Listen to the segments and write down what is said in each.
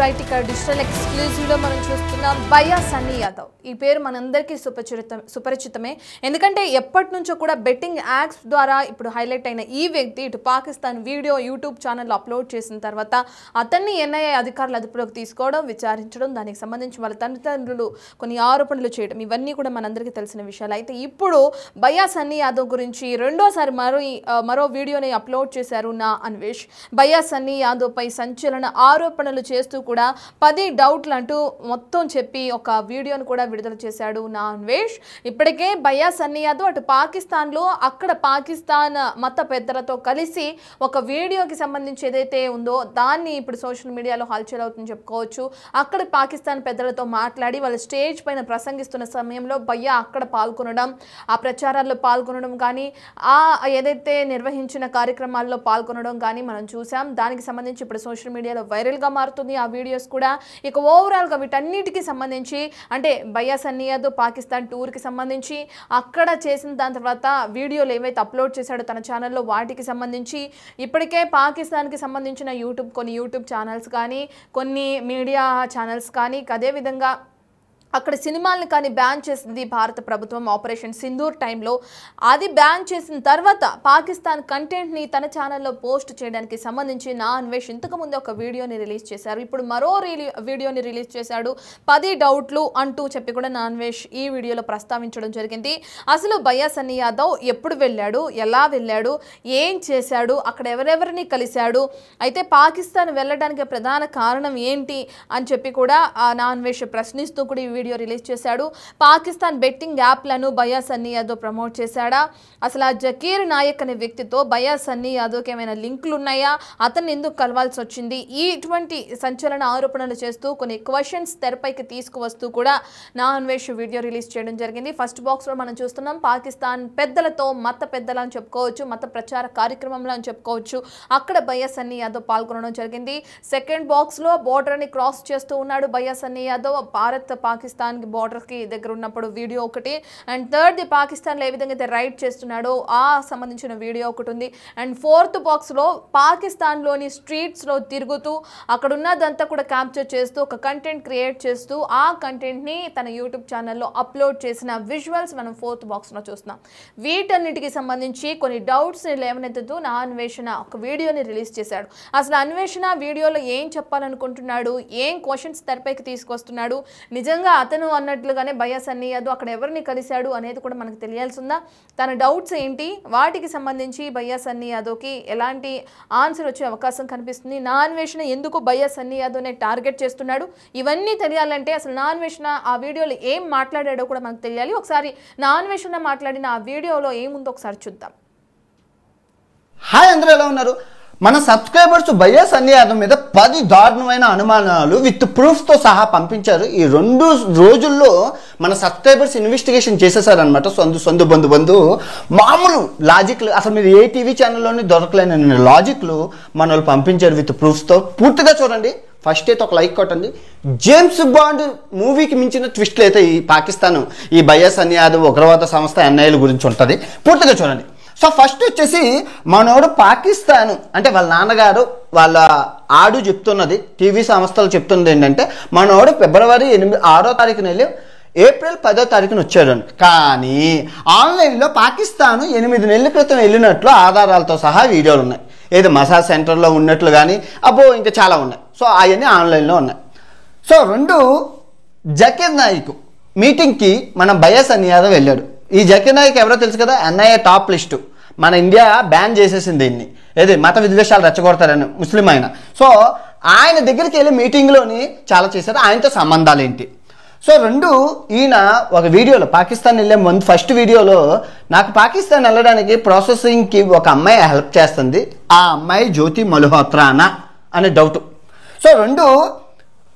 Right ఇక్కడ digital exclusive లో మనం చూస్తున్నాం భయ్యా సన్నీ యాదవ్. ఈ పేరు మనందరికీ సుపరిచితమే. ఎందుకంటే ఎప్పటి నుంచో కూడా బెట్టింగ్ యాప్స్ ద్వారా ఇప్పుడు హైలైట్ అయిన ఈ వ్యక్తి ఇటు పాకిస్తాన్ వీడియో యూట్యూబ్ ఛానల్లో అప్లోడ్ చేసిన తర్వాత అతన్ని ఎన్ఐఏ అధికారులు అదుపులోకి తీసుకోవడం, విచారించడం, దానికి సంబంధించి వాళ్ళ తల్లిదండ్రులు కొన్ని ఆరోపణలు చేయడం, ఇవన్నీ కూడా మనందరికీ తెలిసిన విషయాలు. అయితే ఇప్పుడు భయ్యా సన్నీ యాదవ్ గురించి రెండోసారి మరో వీడియోని అప్లోడ్ చేశారు నా అన్వేష్. భయ్యా సన్నీ యాదవ్ పై సంచలన ఆరోపణలు చేస్తూ కూడా 10 డౌట్లు అంటూ మొత్తం చెప్పి ఒక వీడియోను కూడా విడుదల చేశాడు నా అన్వేష్. ఇప్పటికే భయ్యా సన్నీ యాదవ్ అటు పాకిస్తాన్లో అక్కడ పాకిస్తాన్ మత పెద్దలతో కలిసి ఒక వీడియోకి సంబంధించి ఏదైతే ఉందో దాన్ని ఇప్పుడు సోషల్ మీడియాలో హల్చల్ అవుతుందని చెప్పుకోవచ్చు. అక్కడ పాకిస్తాన్ పెద్దలతో మాట్లాడి వాళ్ళ స్టేజ్ పైన ప్రసంగిస్తున్న సమయంలో భయ్యా అక్కడ పాల్గొనడం, ఆ ప్రచారాల్లో పాల్గొనడం కానీ ఆ ఏదైతే నిర్వహించిన కార్యక్రమాల్లో పాల్గొనడం కానీ మనం చూసాం. దానికి సంబంధించి ఇప్పుడు సోషల్ మీడియాలో వైరల్గా మారుతుంది ఆ వీడియోస్ కూడా. ఇక ఓవరాల్గా వీటన్నిటికీ సంబంధించి అంటే భయ్యా సన్నీ యాదవ్ పాకిస్తాన్ టూర్కి సంబంధించి అక్కడ చేసిన దాని తర్వాత వీడియోలు ఏవైతే అప్లోడ్ చేశాడో తన ఛానల్లో వాటికి సంబంధించి ఇప్పటికే పాకిస్తాన్కి సంబంధించిన కొన్ని యూట్యూబ్ ఛానల్స్ కానీ కొన్ని మీడియా ఛానల్స్ కానీ అదేవిధంగా అక్కడ సినిమాలను కానీ బ్యాన్ చేసింది భారత ప్రభుత్వం ఆపరేషన్ సింధూర్ టైంలో. అది బ్యాన్ చేసిన తర్వాత పాకిస్తాన్ కంటెంట్ని తన ఛానల్లో పోస్ట్ చేయడానికి సంబంధించి నా అన్వేష్ ఇంతకుముందు ఒక వీడియోని రిలీజ్ చేశారు. ఇప్పుడు మరో వీడియోని రిలీజ్ చేశాడు. 10 డౌట్లు అంటూ చెప్పి కూడా నా అన్వేష్ ఈ వీడియోలో ప్రస్తావించడం జరిగింది. అసలు భయ్యా సన్నీ యాదవ్ ఎప్పుడు వెళ్ళాడు, ఎలా వెళ్ళాడు, ఏం చేశాడు, అక్కడ ఎవరెవరిని కలిశాడు, అయితే పాకిస్తాన్ వెళ్ళడానికి ప్రధాన కారణం ఏంటి అని చెప్పి కూడా నా అన్వేష్ ప్రశ్నిస్తూ కూడా వీడియో రిలీజ్ చేశాడు. పాకిస్తాన్ బెట్టింగ్ యాప్లను భయ్యా సన్నీ యాదవ్ ప్రమోట్ చేశాడా, అసలు ఆ జకీర్ నాయక్ అనే వ్యక్తితో భయ్యా సన్నీ యాదవ్కి ఏమైనా లింకులు ఉన్నాయా, అతన్ని ఎందుకు కలవాల్సి వచ్చింది, ఇటువంటి సంచలన ఆరోపణలు చేస్తూ కొన్ని క్వశ్చన్స్ తెరపైకి తీసుకువస్తూ కూడా నా అన్వేష్ వీడియో రిలీజ్ చేయడం జరిగింది. ఫస్ట్ బాక్స్లో మనం చూస్తున్నాం పాకిస్తాన్ పెద్దలతో, మత పెద్దలు అని చెప్పుకోవచ్చు, మత ప్రచార కార్యక్రమంలో అని చెప్పుకోవచ్చు, అక్కడ భయ్యా సన్నీ యాదవ్ పాల్గొనడం జరిగింది. సెకండ్ బాక్స్లో బోర్డర్ని క్రాస్ చేస్తూ ఉన్నాడు భయ్యా సన్నీ యాదవ్, భారత్ పాకిస్తాన్కి బోర్డర్కి దగ్గర ఉన్నప్పుడు వీడియో ఒకటి. అండ్ థర్డ్ పాకిస్తాన్లో ఏ విధంగా అయితే రైడ్ చేస్తున్నాడో ఆ సంబంధించిన వీడియో ఒకటి ఉంది. అండ్ ఫోర్త్ బాక్స్లో పాకిస్తాన్లోని స్ట్రీట్స్లో తిరుగుతూ అక్కడ ఉన్నదంతా కూడా క్యాప్చర్ చేస్తూ ఒక కంటెంట్ క్రియేట్ చేస్తూ ఆ కంటెంట్ని తన యూట్యూబ్ ఛానల్లో అప్లోడ్ చేసిన విజువల్స్ మనం ఫోర్త్ బాక్స్లో చూస్తున్నాం. వీటన్నిటికి సంబంధించి కొన్ని డౌట్స్ని లేవనెత్తుతూ నా అన్వేషణ ఒక వీడియోని రిలీజ్ చేశాడు. అసలు అన్వేషణ వీడియోలో ఏం చెప్పాలనుకుంటున్నాడు, ఏం క్వశ్చన్స్ తెరపైకి తీసుకొస్తున్నాడు, నిజంగా అతను అన్నట్లుగానే భయ్యా సన్నీ యాదవ్ అక్కడ ఎవరిని కలిశాడు అనేది కూడా మనకు తెలియాల్సిందా, తన డౌట్స్ ఏంటి, వాటికి సంబంధించి భయ్యా సన్నీ యాదవ్కి ఎలాంటి ఆన్సర్ వచ్చే అవకాశం కనిపిస్తుంది, నా అన్వేషణ ఎందుకు భయ్యా సన్నీ యాదవ్ని టార్గెట్ చేస్తున్నాడు, ఇవన్నీ తెలియాలంటే అసలు నా అన్వేషణ ఆ వీడియోలో ఏం మాట్లాడాడో కూడా మనకు తెలియాలి. ఒకసారి నా అన్వేషణ మాట్లాడిన ఆ వీడియోలో ఏముందో ఒకసారి చూద్దాం. హాయ్, అందరూ ఎలా ఉన్నారు? మన సబ్స్క్రైబర్స్ భయ్యా సన్నీ యాదవ్ మీద 10 దారుణమైన అనుమానాలు విత్ ప్రూఫ్తో సహా పంపించారు. ఈ 2 రోజుల్లో మన సబ్స్క్రైబర్స్ ఇన్వెస్టిగేషన్ చేసేసారనమాట. సొందు బంధు మామూలు లాజిక్లు, అసలు మీరు ఏ టీవీ ఛానల్లోని దొరకలేని లాజిక్లు మన వాళ్ళు పంపించారు విత్ ప్రూఫ్స్తో. పూర్తిగా చూడండి. ఫస్ట్ అయితే ఒక లైక్ కొట్టండి. జేమ్స్ బాండ్ మూవీకి మించిన ట్విస్ట్లు అయితే ఈ పాకిస్తాన్ ఈ భయ్యా సన్నీ యాదవ్ ఉగ్రవాద సంస్థ ఎన్ఐఏల గురించి ఉంటుంది. పూర్తిగా చూడండి. సో ఫస్ట్ వచ్చేసి మనోడు పాకిస్తాన్ అంటే వాళ్ళ నాన్నగారు వాళ్ళ ఆడు చెప్తున్నది, టీవీ సంస్థలు చెప్తున్నది ఏంటంటే మనోడు ఫిబ్రవరి 6వ తారీఖున వెళ్ళి ఏప్రిల్ 10వ తారీఖున వచ్చాడు. కానీ ఆన్లైన్లో పాకిస్తాన్ 8 నెలల క్రితం వెళ్ళినట్లు ఆధారాలతో సహా వీడియోలు ఉన్నాయి. ఏదో మసాజ్ సెంటర్లో ఉన్నట్లు కానీ ఇంకా చాలా ఉన్నాయి. సో అవన్నీ ఆన్లైన్లో ఉన్నాయి. సో 2 జకీర్ నాయక్ మీటింగ్కి మన భయ్యా సన్నీ యాదవ్ వెళ్ళాడు. ఈ జకీర్ నాయక్ ఎవరో తెలుసు కదా, ఎన్ఐఏ టాప్ లిస్టు. మన ఇండియా బ్యాన్ చేసేసింది దీన్ని, ఏది మత విద్వేషాలు రెచ్చగొడతారని ముస్లిం ఆయన. సో ఆయన దగ్గరికి వెళ్ళి మీటింగ్లోని చాలా చేశారు. ఆయనతో సంబంధాలు ఏంటి? సో 2 ఈయన ఒక వీడియోలో పాకిస్తాన్ వెళ్ళే ముందు ఫస్ట్ వీడియోలో నాకు పాకిస్తాన్ వెళ్ళడానికి ప్రాసెసింగ్కి ఒక అమ్మాయి హెల్ప్ చేస్తుంది, ఆ అమ్మాయి జ్యోతి మల్హోత్రానా అనే డౌట్. సో 2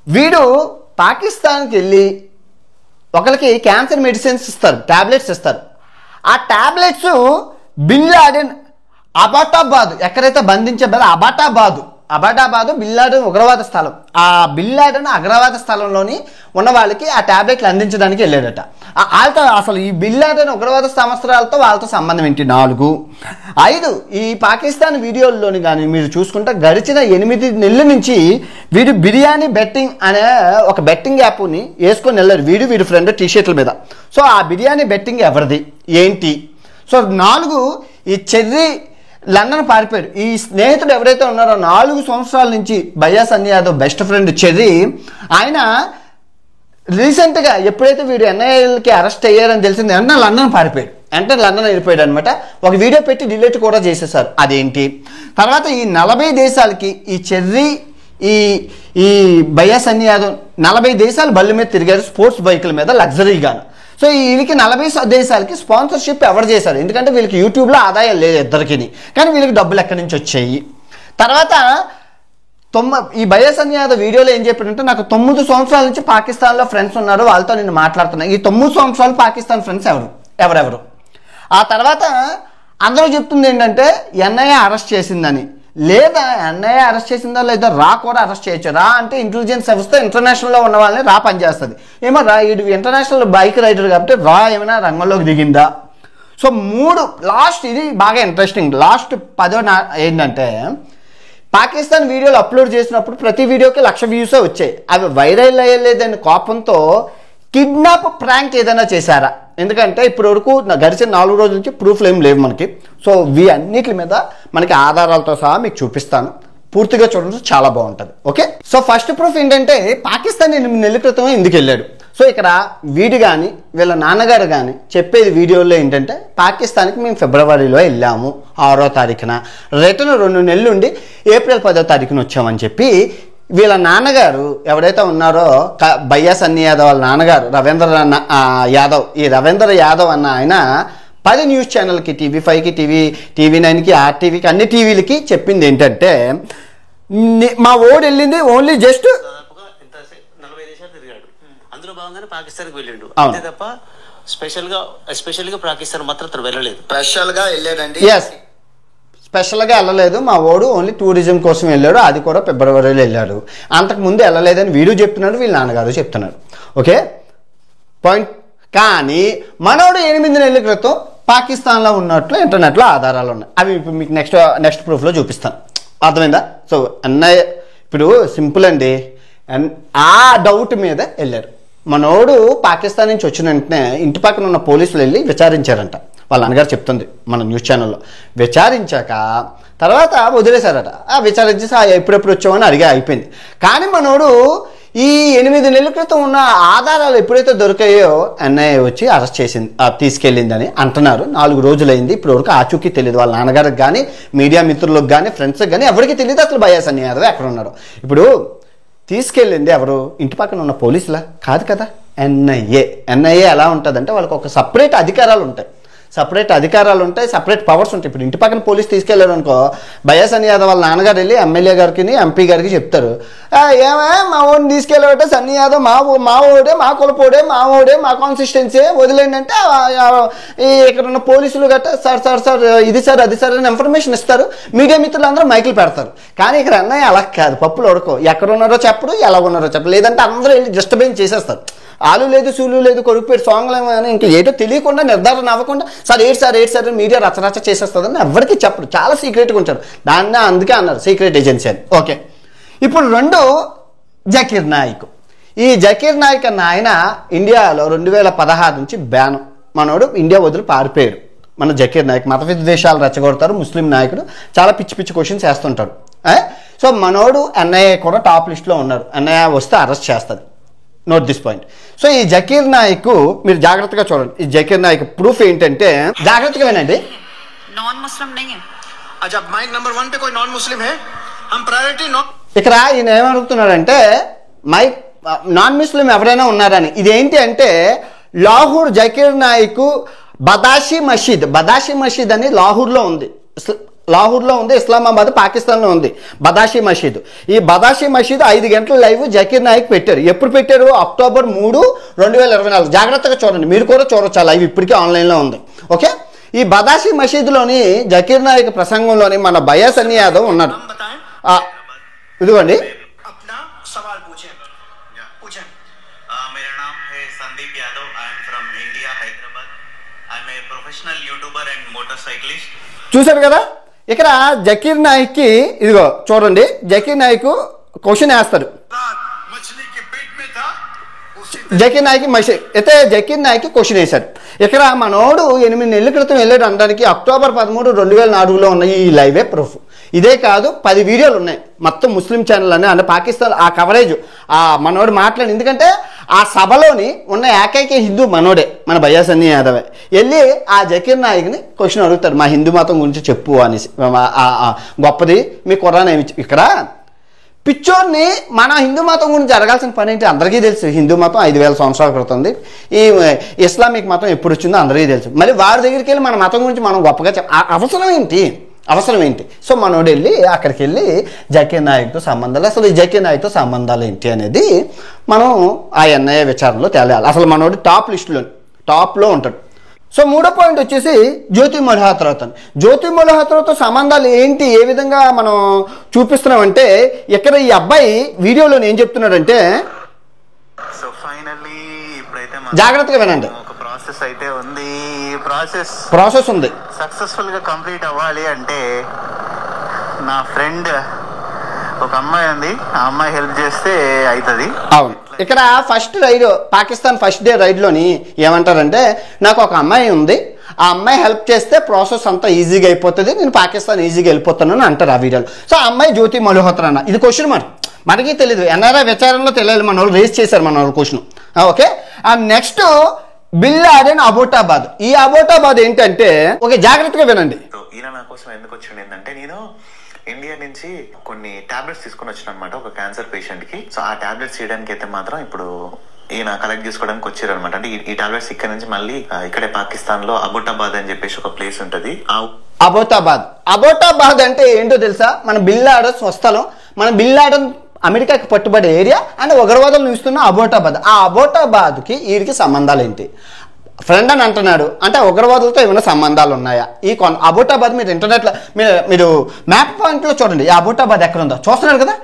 వీడు పాకిస్తాన్కి వెళ్ళి ఒకరికి క్యాన్సర్ మెడిసిన్స్ ఇస్తారు, ట్యాబ్లెట్స్ ఇస్తారు. ఆ ట్యాబ్లెట్స్ బిన్ లాడెన్ అబాటాబాద్ ఎక్కడైతే బంధించబడారో అబాటాబాద్ అబాటాబాద్ బిన్ లాడెన్ ఉగ్రవాద స్థలం. ఆ బిన్ లాడెన్ ఉగ్రవాద స్థలంలోని ఉన్న వాళ్ళకి ఆ ట్యాబ్లెట్లు అందించడానికి వెళ్ళాడట. వాళ్ళతో అసలు ఈ బిన్ లాడెన్ ఉగ్రవాద సంవత్సరాలతో వాళ్ళతో సంబంధం ఏంటి? 4. 5 ఈ పాకిస్తాన్ వీడియోల్లోని కానీ మీరు చూసుకుంటే గడిచిన 8 నెలల నుంచి వీడు బిర్యానీ బెట్టింగ్ అనే ఒక బెట్టింగ్ యాప్ని వేసుకొని వెళ్ళారు వీడి ఫ్రెండ్ టీషర్ట్ల మీద. సో ఆ బిర్యానీ బెట్టింగ్ ఎవరిది ఏంటి? సో 4 ఈ చెర్రీ లండన్ పారిపోయాడు. ఈ స్నేహితుడు ఎవరైతే ఉన్నారో 4 సంవత్సరాల నుంచి భయ్యా Sunny Yadav best friend cherry, ఆయన రీసెంట్గా ఎప్పుడైతే వీడు ఎన్ఐఏకి అరెస్ట్ అయ్యారని తెలిసింది వెంటనే లండన్ పారిపోయాడు. వెంటనే లండన్ వెళ్ళిపోయాడు అనమాట. ఒక వీడియో పెట్టి డిలీట్ కూడా చేసేసారు. అదేంటి? తర్వాత ఈ 40 దేశాలకి ఈ చెర్రీ ఈ భయ్యా సన్నీ యాదవ్ 40 దేశాలు బళ్ళు మీద తిరిగారు, స్పోర్ట్స్ బైకుల మీద లగ్జరీగాను. సో వీళ్ళకి 40 దేశాలకి స్పాన్సర్షిప్ ఎవరు చేశారు? ఎందుకంటే వీళ్ళకి యూట్యూబ్లో ఆదాయం లేదు ఇద్దరికి, కానీ వీళ్ళకి డబ్బులు ఎక్కడి నుంచి వచ్చాయి? తర్వాత ఈ భయ్యా సన్నీ యాదవ్ వీడియోలో ఏం చెప్పాడంటే, నాకు 9 సంవత్సరాల నుంచి పాకిస్తాన్లో ఫ్రెండ్స్ ఉన్నారు, వాళ్ళతో నేను మాట్లాడుతున్నాను. ఈ 9 సంవత్సరాలు పాకిస్తాన్ ఫ్రెండ్స్ ఎవరెవరు? ఆ తర్వాత అందరూ చెప్తుంది ఏంటంటే ఎన్ఐఏ అరెస్ట్ చేసిందని. లేదా ఎన్ఐఏ అరెస్ట్ చేసిందా లేదా రా కూడా అరెస్ట్ చేయొచ్చు. రా అంటే ఇంటెలిజెన్స్ వ్యవస్థ ఇంటర్నేషనల్లో ఉన్న వాళ్ళని రా పనిచేస్తుంది. ఏమో రా ఇది ఇంటర్నేషనల్ బైక్ రైడర్ కాబట్టి రా ఏమైనా రంగంలోకి దిగిందా? సో 3 లాస్ట్ ఇది బాగా ఇంట్రెస్టింగ్. లాస్ట్ 10 ఏంటంటే పాకిస్తాన్ వీడియోలు అప్లోడ్ చేసినప్పుడు ప్రతి వీడియోకి 1,00,000 వ్యూసే వచ్చాయి. అవి వైరల్ అయ్యలేదని కోపంతో కిడ్నాప్ ప్రాంక్ ఏదైనా చేశారా? ఎందుకంటే ఇప్పటి వరకు గడిచిన 4 రోజుల నుంచి ప్రూఫ్లు ఏం లేవు మనకి. సో అన్నిటి మీద మనకి ఆధారాలతో సహా మీకు చూపిస్తాను, పూర్తిగా చూడండి, చాలా బాగుంటుంది. ఓకే, సో ఫస్ట్ ప్రూఫ్ ఏంటంటే పాకిస్తాన్ 8 నెలల క్రితమే ఎందుకు వెళ్ళాడు? సో ఇక్కడ వీడు కానీ వీళ్ళ నాన్నగారు కానీ చెప్పేది వీడియోలో ఏంటంటే పాకిస్తాన్కి మేము ఫిబ్రవరిలో వెళ్ళాము 6వ తారీఖున, రిటర్న్ 2 నెలలు ఉండి ఏప్రిల్ 10వ తారీఖున వచ్చామని చెప్పి వీళ్ళ నాన్నగారు ఎవరైతే ఉన్నారో భయ్యా సన్నీ యాదవ్ వాళ్ళ నాన్నగారు రవీంద్ర యాదవ్, ఈ రవీంద్ర యాదవ్ అన్న ఆయన 10 న్యూస్ ఛానల్కి, TV5కి, TV9కి, ఆర్టీవీకి, అన్ని టీవీలకి చెప్పింది ఏంటంటే మా ఓడి వెళ్ళింది ఓన్లీ జస్ట్ 40 దేశాలు తిరిగాడు, అందులో భాగంగానే పాకిస్తాన్కి వెళ్ళిండు అంతే తప్ప స్పెషల్గా పాకిస్తాన్ మాత్రం అతను వెళ్ళలేదు. స్పెషల్గా వెళ్ళాడండి. ఎస్, స్పెషల్గా వెళ్ళలేదు. మా ఓడు ఓన్లీ టూరిజం కోసం వెళ్ళాడు, అది కూడా ఫిబ్రవరిలో వెళ్ళాడు. అంతకుముందు వెళ్ళలేదని వీడు చెప్తున్నాడు, వీళ్ళ నాన్నగారు చెప్తున్నారు. Okay point. కానీ మనోడు 8 నెలల క్రితం పాకిస్తాన్లో ఉన్నట్లు ఇంటర్నెట్లో ఆధారాలు ఉన్నాయి. అవి ఇప్పుడు మీకు నెక్స్ట్ ప్రూఫ్లో చూపిస్తాను. అర్థమైందా? సో అన్నయ్య ఇప్పుడు సింపుల్ అండి. ఆ డౌట్ మీద వెళ్ళారు. మనోడు పాకిస్తాన్ నుంచి వచ్చిన వెంటనే ఇంటి పక్కన ఉన్న పోలీసులు వెళ్ళి విచారించారంట. వాళ్ళ నాన్నగారు చెప్తుంది మన న్యూస్ ఛానల్లో. విచారించాక తర్వాత వదిలేశారట. విచారించేసి ఎప్పుడెప్పుడు వచ్చామని అడిగా అయిపోయింది. కానీ మనోడు ఈ 8 నెలల క్రితం ఉన్న ఆధారాలు ఎప్పుడైతే దొరికాయో ఎన్ఐఏ వచ్చి అరెస్ట్ చేసింది, తీసుకెళ్ళిందని అంటున్నారు. 4 రోజులైంది, ఇప్పుడు వరకు ఆచూకీ తెలియదు. వాళ్ళ నాన్నగారికి కానీ మీడియా మిత్రులకు కానీ ఫ్రెండ్స్కి కానీ ఎవరికి తెలియదు అసలు భయ్యా సన్నీ యాదవ్ ఎక్కడ ఉన్నారో. ఇప్పుడు తీసుకెళ్ళింది ఎవరు? ఇంటి పక్కన ఉన్న పోలీసులా? కాదు కదా, ఎన్ఐఏ ఎలా ఉంటుందంటే వాళ్ళకి ఒక సపరేట్ అధికారాలు ఉంటాయి, సపరేట్ పవర్స్ ఉంటాయి. ఇప్పుడు ఇంటి పక్కన పోలీసు తీసుకెళ్లారు అనుకో, భయ్యా సన్నీ యాదవ్ వాళ్ళ నాన్నగారు వెళ్ళి ఎమ్మెల్యే గారికి ఎంపీ గారికి చెప్తారు, ఏమే మా ఓడిని తీసుకెళ్ళబట్టే సన్నీ యాదవ్ మా ఓడే, మా కులపోడే, మా ఓడే, మా కాన్సిస్టెన్సీ వదిలేండి అంటే ఇక్కడ ఉన్న పోలీసులు గట్రా సార్ ఇది సార్ అది సార్ అని ఇన్ఫర్మేషన్ ఇస్తారు. మీడియా మిత్రులు అందరూ మైకులు పెడతారు. కానీ ఇక్కడ అన్నయ్య అలా కాదు, పప్పులు ఉడకో, ఎక్కడ ఉన్నారో చెప్పడు, ఎలా ఉన్నారో చెప్పడు. లేదంటే అందరూ వెళ్ళి డిస్టర్బెన్స్ చేసేస్తారు. ఆలు లేదు, సూలు లేదు, కొడుకు పేరు సాంగ్లు అని ఇంకా ఏటో తెలియకుండా నిర్ధారణ అవ్వకుండా సార్ ఏడు సార్ మీడియా రచరచ చేసేస్తుందని ఎవరికి చెప్పరు, చాలా సీక్రెట్గా ఉంచారు. దాన్ని అందుకే అన్నారు సీక్రెట్ ఏజెన్సీ అని. ఓకే, ఇప్పుడు 2 జకీర్ నాయక్. ఈ జకీర్ నాయక్ అన్న ఆయన ఇండియాలో 2016 నుంచి బ్యాన్. మనోడు ఇండియా వదిలి పారిపోయాడు. మన జకీర్ నాయక్ మత విద్వేషాలు రెచ్చగొడతారు, ముస్లిం నాయకుడు, చాలా పిచ్చి క్వశ్చన్స్ వేస్తుంటాడు. సో మనోడు ఎన్ఐఏ కూడా టాప్ లిస్ట్లో ఉన్నారు. ఎన్ఐఏ వస్తే అరెస్ట్ చేస్తుంది. Note this point. సో ఈ జకీర్ నాయక్ మీరు జాగ్రత్తగా చూడండి. ఈ జకీర్ నాయక్ ప్రూఫ్ ఏంటంటే జాగ్రత్తగా వినండి. नॉन मुस्लिम नहीं है। अच्छा, माइक नंबर 1 पे कोई नॉन मुस्लिम है? हम प्रायोरिटी नॉन. ఇక్కడ ఈయన ఏమడుగుతున్నాడంటే నాన్ ముస్లిం ఎవరైనా ఉన్నారని. ఇదేంటి అంటే లాహోర్ జకీర్ నాయక్ బదాషీ మసీద్ అని లాహోర్లో ఉంది, ఇస్లామాబాద్ పాకిస్తాన్లో ఉంది బదాషీ మసీద్. ఈ బదాషీ మసీద్ 5 గంటల లైవ్ జకీర్ నాయక్ పెట్టారు. ఎప్పుడు పెట్టారు? అక్టోబర్ 3, 2024. జాగ్రత్తగా చూడండి, మీరు కూడా చూడొచ్చు. ఆ లైవ్ ఇప్పటికే ఆన్లైన్లో ఉంది. ఓకే, ఈ బదాషీ మసీద్లోని జకీర్ నాయక్ ప్రసంగంలోని మన భయ్యా సన్నీ యాదవ్ ఉన్నాడు. ఇదిగోండి. अपना सवाल पूछें. मेरा नाम है Sandeep Yadav. I am from India, Hyderabad. I am a professional YouTuber and motorcyclist. చూసారు కదా, ఇక్కడ జకీర్ నాయక్కి ఇదిగో చూడండి, జకీర్ నాయక్ క్వశ్చన్ వేస్తాడు. मछली के पेट में था జకీర్ నాయక్ మెసేజ్ అయితే జకీర్ నాయక్ క్వశ్చన్ వేశాడు. ఇక్కడ మనోడు 8 నెలల క్రితం వెళ్ళాడు అనడానికి అక్టోబర్ 13, 2004లో ఉన్న ఈ లైవే ప్రూఫ్. ఇదే కాదు 10 వీడియోలు ఉన్నాయి మొత్తం ముస్లిం ఛానల్ అని, అంటే పాకిస్తాన్ ఆ కవరేజ్ ఆ మనోడు మాట్లాడి. ఎందుకంటే ఆ సభలోని ఉన్న ఏకైక హిందూ మనోడే, మన భయ్యా సన్నీ యాదవే. వెళ్ళి ఆ జకీర్ నాయక్ని క్వశ్చన్ అడుగుతాడు, మా హిందూ మతం గురించి చెప్పు అనేసి. గొప్పది మీ ఖురాన్ ఏమి. ఇక్కడ పిచ్చోడిని మన హిందూ మతం గురించి జరగాల్సిన పని ఏంటి అందరికీ తెలుసు. హిందూ మతం 5000 సంవత్సరాల క్రితం ఉంది. ఈ ఇస్లామిక్ మతం ఎప్పుడు వచ్చిందో అందరికీ తెలుసు. మళ్ళీ వారి దగ్గరికి వెళ్ళి మన మతం గురించి మనం గొప్పగా అవసరం ఏంటి? సో మనోడు వెళ్ళి అక్కడికి వెళ్ళి జకీర్ నాయక్తో సంబంధాలు, అసలు ఈ జకీర్ నాయక్తో సంబంధాలు ఏంటి అనేది మనం ఆ ఎన్ఐఏ విచారణలో తేలాలి. అసలు మనోడు టాప్లో ఉంటాడు. సో 3వ పాయింట్ వచ్చేసి జ్యోతి మల్హోత్రాతో. జ్యోతి మల్హోత్రాతో సంబంధాలు ఏంటి, ఏ విధంగా మనం చూపిస్తున్నామంటే ఇక్కడ ఈ అబ్బాయి వీడియోలో ఏం చెప్తున్నాడంటే, సో ఫైనల్లీ ఇప్పుడైతే జాగ్రత్తగా వినండి, ఒక ప్రాసెస్ అయితే ఉంది. ఈ ప్రాసెస్ ఉంది సక్సెస్ఫుల్ గా కంప్లీట్ అవ్వాలి అంటే నా ఫ్రెండ్ ఒక అమ్మాయి ఉంది, ఆ అమ్మాయి హెల్ప్ చేస్తే అవుతుంది. అవును, ఇక్కడ first ride Pakistan first day రైడ్లోని ఏమంటారంటే, నాకు ఒక అమ్మాయి ఉంది, ఆ అమ్మాయి హెల్ప్ చేస్తే ప్రాసెస్ అంతా ఈజీగా అయిపోతుంది, నేను పాకిస్తాన్ ఈజీగా వెళ్ళిపోతానని అంటారు ఆ వీడియోలో. సో ఆ అమ్మాయి జ్యోతి మల్హోత్రా అన్న. ఇది క్వశ్చన్ మనకి తెలియదు, ఎన్ఆర్ఐ విచారణలో తెలియాలి. మన వాళ్ళు రేస్ చేశారు మన వాళ్ళు question. Okay, next bin Laden Abbottabad. ఈ అబోటాబాద్ ఏంటంటే, ఓకే జాగ్రత్తగా వినండి. ఈయన నా కోసం ఎందుకు వచ్చిండు ఏంటంటే, నేను ఇండియా నుంచి కొన్ని టాబ్లెట్స్ తీసుకొని వచ్చిన అనమాట ఒక క్యాన్సర్ పేషెంట్ కి. సో ఆ టాబ్లెట్స్ చేయడానికి అయితే మాత్రం ఇప్పుడు ఈయన కలెక్ట్ చేసుకోవడానికి వచ్చారు అనమాట. అంటే ఈ టాబ్లెట్స్ ఇక్కడ నుంచి మళ్ళీ ఇక్కడే పాకిస్తాన్ లో అబోటాబాద్ అని చెప్పేసి ఒక ప్లేస్ ఉంటది. అబోటాబాద్ అంటే ఏంటో తెలుసా? మన బిన్ లాడెన్ స్వస్థలం, మన బిన్ లాడెన్ అమెరికాకి పట్టుబడే ఏరియా అండ్ ఉగ్రవాదులు నిలుస్తున్న అబోటాబాద్. ఆ అబోటాబాద్కి వీడికి సంబంధాలు ఏంటి? ఫ్రెండ్ అని అంటున్నాడు అంటే ఉగ్రవాదులతో ఏమైనా సంబంధాలు ఉన్నాయా? ఈ అబోటాబాద్ మీరు ఇంటర్నెట్లో మీరు మ్యాప్ పాయింట్లో చూడండి, ఈ అబోటాబాద్ ఎక్కడ ఉందో చూస్తున్నారు కదా,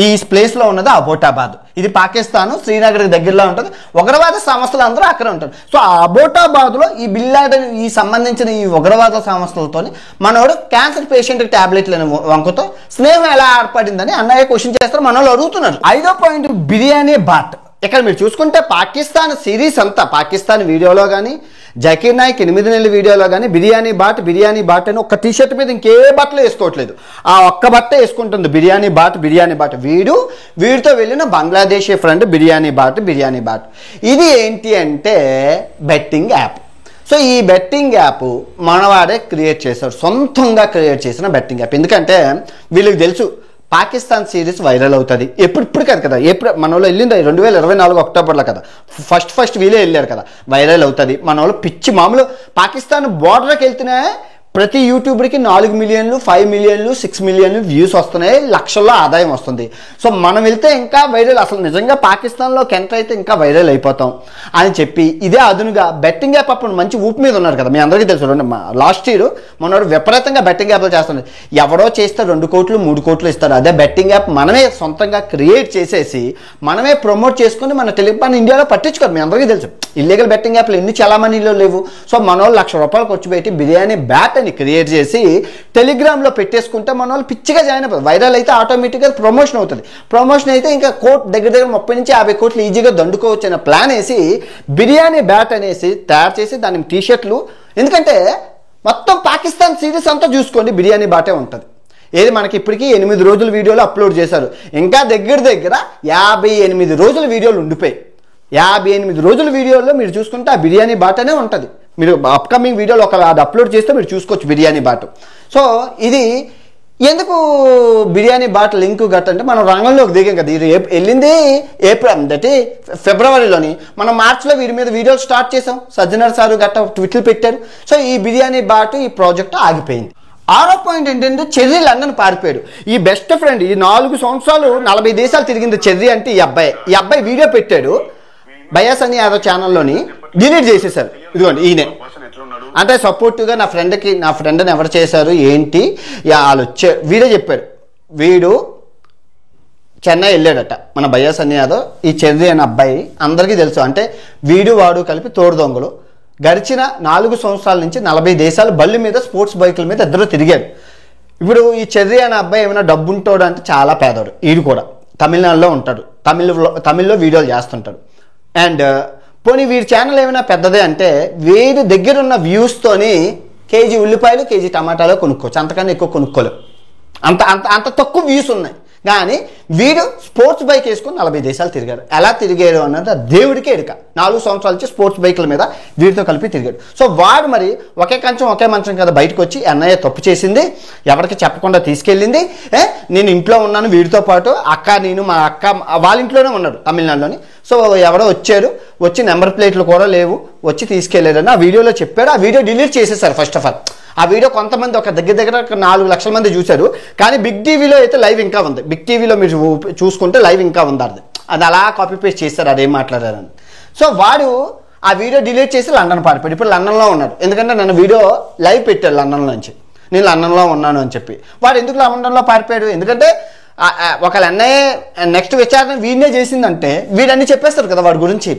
ఈ ప్లేస్లో ఉన్నది అబోటాబాద్. ఇది పాకిస్తాన్ శ్రీనగర్కి దగ్గరలో ఉంటుంది. ఉగ్రవాద సంస్థలు అందరూ అక్కడ ఉంటారు. సో ఆ అబోటాబాద్లో ఈ బిన్ లాడెన్ ఈ సంబంధించిన ఈ ఉగ్రవాద సంస్థలతో మనోడు క్యాన్సర్ పేషెంట్కి టాబ్లెట్లను వంకుతో స్నేహం ఎలా ఏర్పడిందని అన్నయ్య క్వశ్చన్ చేస్తారు, మన వాళ్ళు అడుగుతున్నారు. 5వ పాయింట్ బిర్యానీ బాట్. ఇక్కడ మీరు చూసుకుంటే పాకిస్తాన్ సిరీస్ అంతా, పాకిస్తాన్ వీడియోలో కానీ జకీర్ నాయక్ 8 నెలల వీడియోలో కానీ బిర్యానీ బాట్ అని ఒక్క టీషర్ట్ మీద ఇంకే బట్టలు వేసుకోవట్లేదు, ఆ ఒక్క బట్ట వేసుకుంటుంది బిర్యానీ బాట్. వీడితో వెళ్ళిన బంగ్లాదేశీ ఫ్రెండ్ బిర్యానీ బాట్. ఇది ఏంటి అంటే బెట్టింగ్ యాప్. సో ఈ బెట్టింగ్ యాప్ మనవాడే క్రియేట్ చేశాడు, సొంతంగా క్రియేట్ చేసిన బెట్టింగ్ యాప్. ఎందుకంటే వీళ్ళకి తెలుసు పాకిస్తాన్ సిరీస్ వైరల్ అవుతుంది. ఇప్పుడు కాదు కదా, మన వాళ్ళు వెళ్ళింది 2024 అక్టోబర్లో కదా, ఫస్ట్ వీలే వెళ్ళారు కదా, వైరల్ అవుతుంది. మన వాళ్ళు పిచ్చి మామూలు పాకిస్తాన్ బోర్డర్కి వెళ్తేనే ప్రతి యూట్యూబర్కి 4 మిలియన్లు 5 మిలియన్లు 6 మిలియన్లు వ్యూస్ వస్తున్నాయి, లక్షల్లో ఆదాయం వస్తుంది. సో మనం వెళ్తే ఇంకా వైరల్, అసలు నిజంగా పాకిస్తాన్లోకి ఎంటర్ అయితే ఇంకా వైరల్ అయిపోతాం అని చెప్పి ఇదే అదునుగా బెట్టింగ్ యాప్ అప్పుడు మంచి ఊపు మీద ఉన్నారు కదా, మీ అందరికీ తెలుసు. లాస్ట్ ఇయర్ మనోడు విపరీతంగా బెట్టింగ్ యాప్లు చేస్తున్నారు. ఎవరో చేస్తే 2 కోట్లు 3 కోట్లు ఇస్తారు. అదే బెట్టింగ్ యాప్ మనమే సొంతంగా క్రియేట్ చేసేసి మనమే ప్రమోట్ చేసుకుని మన మన ఇండియాలో పట్టించుకోరు, మీ అందరికీ తెలుసు. ఇల్లీగల్ బెట్టింగ్ యాప్లు ఎన్ని చలామణిలో లేవు. సో మన వాళ్ళు ₹1,00,000 ఖర్చు పెట్టి బిర్యానీ బ్యాట్ అని క్రియేట్ చేసి టెలిగ్రామ్లో పెట్టేసుకుంటే మన వాళ్ళు పిచ్చిగా జాయిన్ అయిపోతుంది. వైరల్ అయితే ఆటోమేటిక్గా ప్రమోషన్ అవుతుంది. ప్రమోషన్ అయితే ఇంకా దగ్గర 30 నుంచి 50 కోట్లు ఈజీగా దండుకోవచ్చు అనే ప్లాన్ వేసి బిర్యానీ బ్యాట్ అనేసి తయారు చేసి దాని టీషర్ట్లు, ఎందుకంటే మొత్తం పాకిస్తాన్ సిరీస్ అంతా చూసుకోండి బిర్యానీ బాటే ఉంటుంది. ఏది మనకి ఇప్పటికీ 8 రోజుల వీడియోలు అప్లోడ్ చేశారు, ఇంకా దగ్గర 58 రోజుల వీడియోలు ఉండిపోయి 58 రోజుల వీడియోల్లో మీరు చూసుకుంటే ఆ బిర్యానీ బాటనే ఉంటుంది. మీరు అప్కమింగ్ వీడియోలో అది అప్లోడ్ చేస్తే మీరు చూసుకోవచ్చు బిర్యానీ బాట్. సో ఇది ఎందుకు బిర్యానీ బాట్ లింక్ గట్టంటే మనం రంగంలోకి దిగాం కదా, ఇది వెళ్ళింది ఫిబ్రవరిలోని, మనం మార్చిలో వీరి మీద వీడియోలు స్టార్ట్ చేసాం. సజ్జనర్ సారు గట్ట ట్విట్లు పెట్టారు. సో ఈ బిర్యానీ బాట్ ఈ ప్రాజెక్ట్ ఆగిపోయింది. 6వ పాయింట్ ఏంటంటే చెర్రీ లండన్ పారిపోయాడు. ఈ బెస్ట్ ఫ్రెండ్ ఈ 4 సంవత్సరాలు 40 దేశాలు తిరిగింది చెర్రీ అంటే ఈ అబ్బాయి వీడియో పెట్టాడు భయ్యా సన్నీ యాదవ్ ఛానల్లోని, డిలీట్ చేసేసారు. ఇదిగోండి ఈయనే, అంటే సపోర్టివ్గా నా ఫ్రెండ్ని ఎవరు చేశారు ఏంటి వాళ్ళు వీడే చెప్పాడు. వీడు చెన్నై వెళ్ళాడట మన భయ్యా సన్నీ యాదవ్. ఈ చెర్రీ అనే అబ్బాయి అందరికీ తెలుసు, అంటే వీడు వాడు కలిపి తోడు దొంగలు. గడిచిన 4 సంవత్సరాల నుంచి 40 దేశాలు బళ్ళు మీద స్పోర్ట్స్ బైకుల మీద ఇద్దరు తిరిగాడు. ఇప్పుడు ఈ చెర్రీ అనే అబ్బాయి ఏమైనా డబ్బు ఉంటాడు అంటే చాలా పేదోడు. వీడు కూడా తమిళనాడులో ఉంటాడు, తమిళ్లో వీడియోలు చేస్తుంటాడు. అండ్ పోనీ వీడి ఛానల్ ఏమైనా పెద్దదే అంటే వీడి దగ్గర ఉన్న వ్యూస్తోని కేజీ ఉల్లిపాయలు కేజీ టమాటాలు కొనుక్కోవచ్చు, అంతకన్నా ఎక్కువ కొనుక్కోలేవు. అంత అంత అంత తక్కువ వ్యూస్ ఉన్నాయి. కానీ వీడు స్పోర్ట్స్ బైక్ వేసుకుని 40 దేశాలు తిరిగాడు. ఎలా తిరిగాడు అన్నది దేవుడికే ఎడుక. 4 సంవత్సరాల నుంచి స్పోర్ట్స్ బైకుల మీద వీడితో కలిపి తిరిగాడు. సో వాడు మరి ఒకే కంచం ఒకే మంచం కదా బయటకు వచ్చి అన్నయ్య తప్పు చేసింది, ఎవరికి చెప్పకుండా తీసుకెళ్ళింది, నేను ఇంట్లో ఉన్నాను వీడితో పాటు, నేను మా అక్క వాళ్ళ ఇంట్లోనే ఉన్నాడు తమిళనాడులోని. సో ఎవరో వచ్చి నెంబర్ ప్లేట్లు కూడా లేవు, వచ్చి తీసుకెళ్ళారని ఆ వీడియోలో చెప్పాడు. ఆ వీడియో డిలీట్ చేసేసారు. ఫస్ట్ ఆఫ్ ఆల్ ఆ వీడియో కొంతమంది ఒక దగ్గర 4 లక్షల మంది చూశారు. కానీ బిగ్ టీవీలో అయితే లైవ్ ఇంకా ఉంది. బిగ్ టీవీలో మీరు చూసుకుంటే లైవ్ ఇంకా ఉంది. అది అలా కాపీ పేస్ట్ చేశారు అదేం మాట్లాడారని. సో వాడు ఆ వీడియో డిలీట్ చేసి లండన్ పారిపోయాడు. ఇప్పుడు లండన్లో ఉన్నాడు. ఎందుకంటే నన్ను వీడియో లైవ్ పెట్టాడు లండన్ నుంచి, నేను లండన్లో ఉన్నాను అని చెప్పి. వాడు ఎందుకు లండన్లో పారిపోయాడు? ఎందుకంటే ఒకళ్ళ అన్నయ్య నెక్స్ట్ విచారణ వీడినే చేసిందంటే వీడన్నీ చెప్పేస్తారు కదా వాడి గురించి.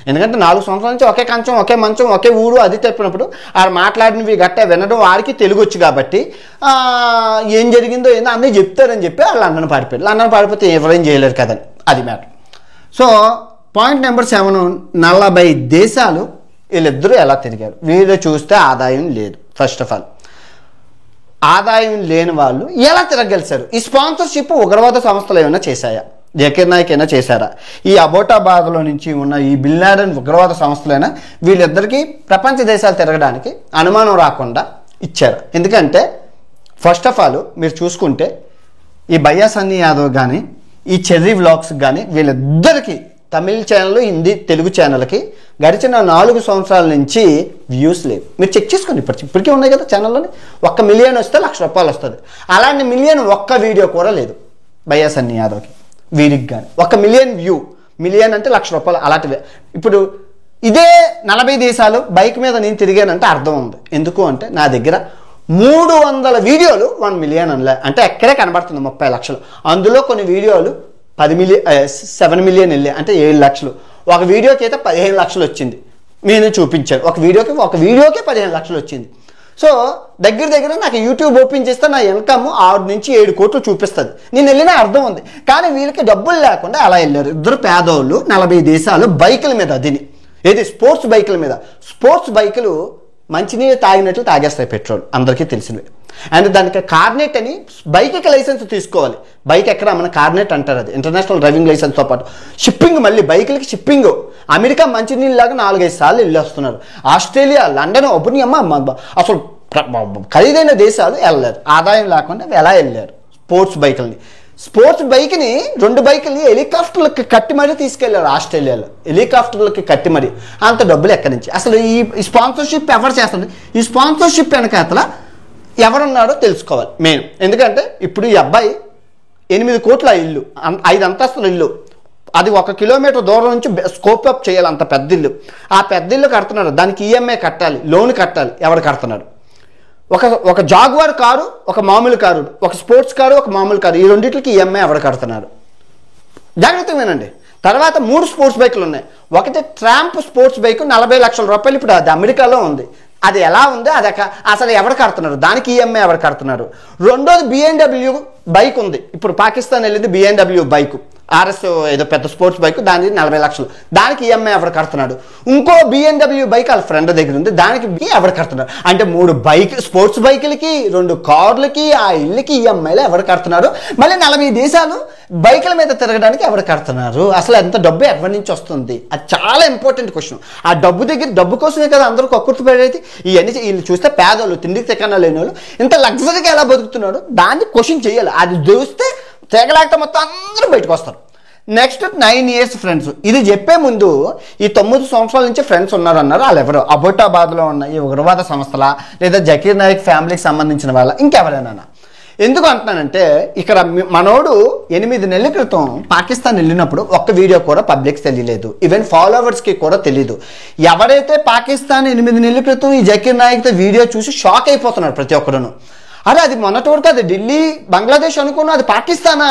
ఎందుకంటే 4 సంవత్సరాల నుంచి ఒకే కంచం ఒకే మంచం ఒకే ఊరు అది చెప్పినప్పుడు ఆ మాట్లాడినవి గట్టే వినడం వారికి తెలుగు వచ్చు కాబట్టి ఏం జరిగిందో ఏందో అన్నీ చెప్తారని చెప్పి వాళ్ళు లండన్ పారిపోయారు. లండన్ పారిపోతే ఎవరేం చేయలేరు కదని అది మ్యాటర్. సో పాయింట్ నెంబర్ 7, 40 దేశాలు వీళ్ళిద్దరూ ఎలా తిరిగారు. వీళ్ళు చూస్తే ఆదాయం లేదు. ఫస్ట్ ఆఫ్ ఆల్ ఆదాయం లేని వాళ్ళు ఎలా తిరగలిసారు? ఈ స్పాన్సర్షిప్ ఉగ్రవాద సంస్థలు ఏమైనా చేశాయా? జకీర్ నాయక్ అయినా చేశారా? ఈ అబోటాబాద్లో నుంచి ఉన్న ఈ బిన్ లాడెన్ ఉగ్రవాద సంస్థలైనా వీళ్ళిద్దరికీ ప్రపంచ దేశాలు తిరగడానికి అనుమానం రాకుండా ఇచ్చారు. ఎందుకంటే ఫస్ట్ ఆఫ్ ఆల్ మీరు చూసుకుంటే ఈ భయ్యా సన్నీ యాదవ్ కానీ ఈ చెర్రీ వ్లాగ్స్ కానీ వీళ్ళిద్దరికీ తమిళ ఛానల్, హిందీ, తెలుగు ఛానల్కి గడిచిన 4 సంవత్సరాల నుంచి వ్యూస్ లేవు. మీరు చెక్ చేసుకోండి. ఇప్పటికే ఉన్నాయి కదా ఛానల్లోని. 1 మిలియన్ వస్తే ₹1,00,000 వస్తుంది. అలాంటి మిలియన్ ఒక్క వీడియో కూడా లేదు భయ్యా సన్నీ యాదవ్కి. వీరికి కానీ 1 మిలియన్ వ్యూ, మిలియన్ అంటే ₹1,00,000 అలాంటివే. ఇప్పుడు ఇదే 40 దేశాలు బైక్ మీద నేను తిరిగానంటే అర్థం ఉంది. ఎందుకు అంటే నా దగ్గర 300 వీడియోలు 1 మిలియన్ అంటే ఎక్కడే కనబడుతుంది 30 లక్షలు. అందులో కొన్ని వీడియోలు 7 మిలియన్ వెళ్ళాయి అంటే 7 లక్షలు. ఒక వీడియోకి అయితే 15 లక్షలు వచ్చింది. నేను చూపించాను ఒక వీడియోకే 15 లక్షలు వచ్చింది. సో దగ్గర నాకు యూట్యూబ్ ఓపెన్ చేస్తే నా ఇన్కమ్ 6 నుంచి 7 కోట్లు చూపిస్తుంది. నేను వెళ్ళినా అర్థం ఉంది. కానీ వీళ్ళకి డబ్బులు లేకుండా అలా వెళ్ళారు. ఇద్దరు పేదోళ్ళు 40 దేశాలు బైకుల మీద దీని ఏది స్పోర్ట్స్ బైకుల మీద. స్పోర్ట్స్ బైకులు మంచినీళ్ళు తాగినట్లు తాగేస్తాయి, పెట్రోల్ అందరికీ తెలిసినవి. అండ్ దానికి కార్నెట్ అని బైక్కి లైసెన్స్ తీసుకోవాలి. బైక్ ఎక్కడ మన కార్నెట్ అంటారు, అది ఇంటర్నేషనల్ డ్రైవింగ్ లైసెన్స్తో పాటు షిప్పింగ్, మళ్ళీ బైకులకి షిప్పింగ్. అమెరికా మంచినీళ్ళలాగా 4-5 సార్లు వెళ్ళి వస్తున్నారు. ఆస్ట్రేలియా, లండన్, అసలు ఖరీదైన దేశాలు వెళ్ళారు. ఆదాయం లేకుండా ఎలా వెళ్ళారు స్పోర్ట్స్ బైక్ని 2 బైకుల్ని హెలికాప్టర్లకి కట్టి మరీ తీసుకెళ్లారు. ఆస్ట్రేలియాలో హెలికాప్టర్లకి కట్టి మరీ. అంత డబ్బులు ఎక్కడి నుంచి? అసలు ఈ స్పాన్సర్షిప్ ఎవరు చేస్తుంది? ఈ స్పాన్సర్షిప్ వెనకాతల ఎవరున్నాడో తెలుసుకోవాలి మెయిన్. ఎందుకంటే ఇప్పుడు ఈ అబ్బాయి 8 కోట్ల ఇల్లు, 5 అంతస్తుల ఇల్లు, అది 1 కిలోమీటర్ దూరం నుంచి స్కోప్ అప్ చేయాలి. అంత పెద్ద ఇల్లు. ఆ పెద్ద ఇల్లు కడుతున్నాడు, దానికి ఈఎంఐ కట్టాలి, లోన్ కట్టాలి. ఎవరు కడుతున్నాడు? ఒక జాగ్వార్ కారు, ఒక మామూలు కారు, ఒక స్పోర్ట్స్ కారు, ఒక మామూలు కారు, ఈ రెండింటికి ఈఎంఐ ఎవరు కడుతున్నారు? జాగ్రత్తగా వినండి. తర్వాత 3 స్పోర్ట్స్ బైకులు ఉన్నాయి. ఒకటి ట్రాంప్ స్పోర్ట్స్ బైక్ ₹40 లక్షల. ఇప్పుడు అది అమెరికాలో ఉంది. అది ఎలా ఉంది? అది అసలు ఎవరు కడుతున్నారు? దానికి ఈఎంఐ ఎవరు కడుతున్నారు? రెండోది BMW బైక్ ఉంది. ఇప్పుడు పాకిస్తాన్ వెళ్ళింది BMW బైక్, RS ఏదో పెద్ద స్పోర్ట్స్ బైక్, దానికి ₹40 లక్షలు. దానికి ఈఎంఐ ఎవరు కడుతున్నాడు? ఇంకో BMW బైక్ వాళ్ళ ఫ్రెండ్ దగ్గర ఉంది, దానికి ఎవరు కడుతున్నారు? అంటే 3 స్పోర్ట్స్ బైకులకి, 2 కార్లకి, ఆ ఇల్లుకి ఈఎంఐలు ఎవరు కడుతున్నారు? మళ్ళీ 40 దేశాలు బైకుల మీద తిరగడానికి ఎవరు కడుతున్నారు? అసలు ఎంత డబ్బు ఎక్కడి నుంచి వస్తుంది? అది చాలా ఇంపార్టెంట్ క్వశ్చన్. ఆ డబ్బు కోసమే కదా అందరూ కక్కుర్తి పడేది. ఇవన్నీ వీళ్ళు చూస్తే పేదోళ్ళు, తిండికి తిక్కన లేని వాళ్ళు ఇంత లగ్జరీగా ఎలా బతుకుతున్నాడు దాన్ని క్వశ్చన్ చేయాలి. అది చూస్తే తెగలేక మొత్తం అందరూ బయటకు వస్తారు. Next 9 years friends. ఇది చెప్పే ముందు ఈ 9 సంవత్సరాల నుంచి ఫ్రెండ్స్ ఉన్నారన్నారు. వాళ్ళు ఎవరు? అబోటాబాద్లో ఉన్న ఈ ఉగ్రవాద సంస్థల, లేదా జకీర్ నాయక్ ఫ్యామిలీకి సంబంధించిన వాళ్ళ, ఇంకెవరైనా? ఎందుకు అంటున్నానంటే ఇక్కడ మనోడు 8 నెలల క్రితం పాకిస్తాన్ వెళ్ళినప్పుడు ఒక్క వీడియో కూడా పబ్లిక్స్ తెలియలేదు. ఈవెన్ ఫాలోవర్స్కి కూడా తెలీదు. ఎవరైతే పాకిస్తాన్ 8 నెలల క్రితం ఈ జకీర్ నాయక్తో వీడియో చూసి షాక్ అయిపోతున్నారు ప్రతి ఒక్కరును. అరే అది మొన్నటి వరకు అది ఢిల్లీ, బంగ్లాదేశ్ అనుకున్నా, అది పాకిస్తానా?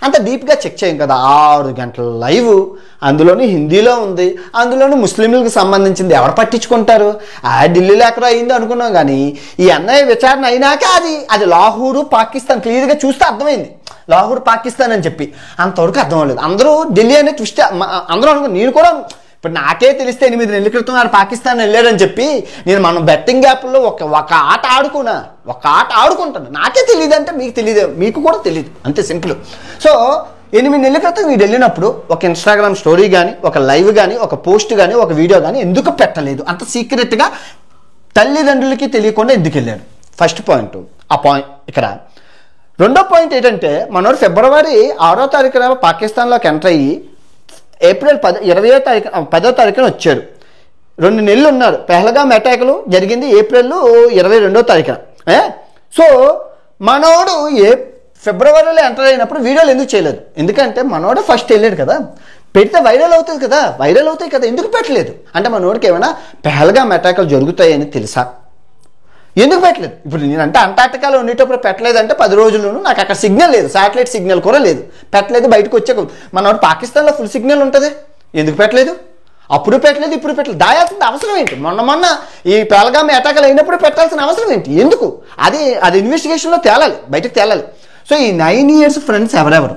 అంత డీప్గా చెక్ చేయం కదా. 6 గంటల లైవ్, అందులోని హిందీలో ఉంది, అందులోని ముస్లింలకు సంబంధించింది. ఎవరు పట్టించుకుంటారు? ఢిల్లీలో ఎక్కడో అయింది అనుకున్నాం, కానీ ఈ ఎన్ఐఏ విచారణ అయినాక అది లాహోరు పాకిస్తాన్ క్లియర్గా చూస్తే అర్థమైంది. లాహోర్ పాకిస్తాన్ అని చెప్పి అంతవరకు అర్థం అవ్వలేదు. అందరూ ఢిల్లీ అనే ట్విస్ట్, అందరూ అనుకో, నేను కూడా ఇప్పుడు నాకే తెలిస్తే 8 నెలల క్రితం వాడు పాకిస్తాన్ వెళ్ళాడని చెప్పి మనం బెట్టింగ్ యాప్లో ఒక ఆట ఆడుకుంటాను. నాకే తెలియదు అంటే మీకు తెలియదు, మీకు కూడా తెలియదు, అంతే సింపుల్. సో 8 నెలల క్రితం వీడు వెళ్ళినప్పుడు ఒక ఇన్స్టాగ్రామ్ స్టోరీ కానీ, ఒక లైవ్ కానీ, ఒక పోస్ట్ కానీ, ఒక వీడియో కానీ ఎందుకు పెట్టలేదు? అంత సీక్రెట్గా తల్లిదండ్రులకి తెలియకుండా ఎందుకు వెళ్ళాడు? First point. ఆ పాయింట్ ఇక్కడ. రెండో పాయింట్ ఏంటంటే, మనోడు ఫిబ్రవరి 6వ తారీఖున పాకిస్తాన్లోకి ఎంటర్ అయ్యి ఏప్రిల్ 10వ తారీఖున వచ్చాడు. 2 నెలలు ఉన్నారు. పెహల్గామ్ అటాకులు జరిగింది ఏప్రిల్ 22వ తారీఖున. సో మనోడు ఫిబ్రవరిలో ఎంటర్ అయినప్పుడు వీడియోలు ఎందుకు చేయలేదు? ఎందుకంటే మనోడు ఫస్ట్ వెళ్ళాడు కదా, పెడితే వైరల్ అవుతుంది కదా, వైరల్ అవుతాయి కదా, ఎందుకు పెట్టలేదు? అంటే మనోడికి ఏమైనా పెహల్గామ్ అటాకులు జరుగుతాయని తెలుసా? ఎందుకు పెట్టలేదు? ఇప్పుడు నేనంటే అంటార్టికాలో ఉండేటప్పుడు పెట్టలేదంటే 10 రోజుల్లోనూ నాకు అక్కడ సిగ్నల్ లేదు, శాటిలైట్ సిగ్నల్ కూడా లేదు, పెట్టలేదు. బయటకు వచ్చాక మనోడు పాకిస్తాన్లో ఫుల్ సిగ్నల్ ఉంటుంది, ఎందుకు పెట్టలేదు? అప్పుడు పెట్టలేదు, ఇప్పుడు పెట్టలేదు. దాయాల్సిన అవసరం ఏంటి? మొన్న ఈ పెహల్గామ్ అటాకులు అయినప్పుడు పెట్టాల్సిన అవసరం ఏంటి? ఎందుకు? అది ఇన్వెస్టిగేషన్లో తేలాలి, బయటకు తేలాలి. సో ఈ 9 years ఫ్రెండ్స్ ఎవరెవరు?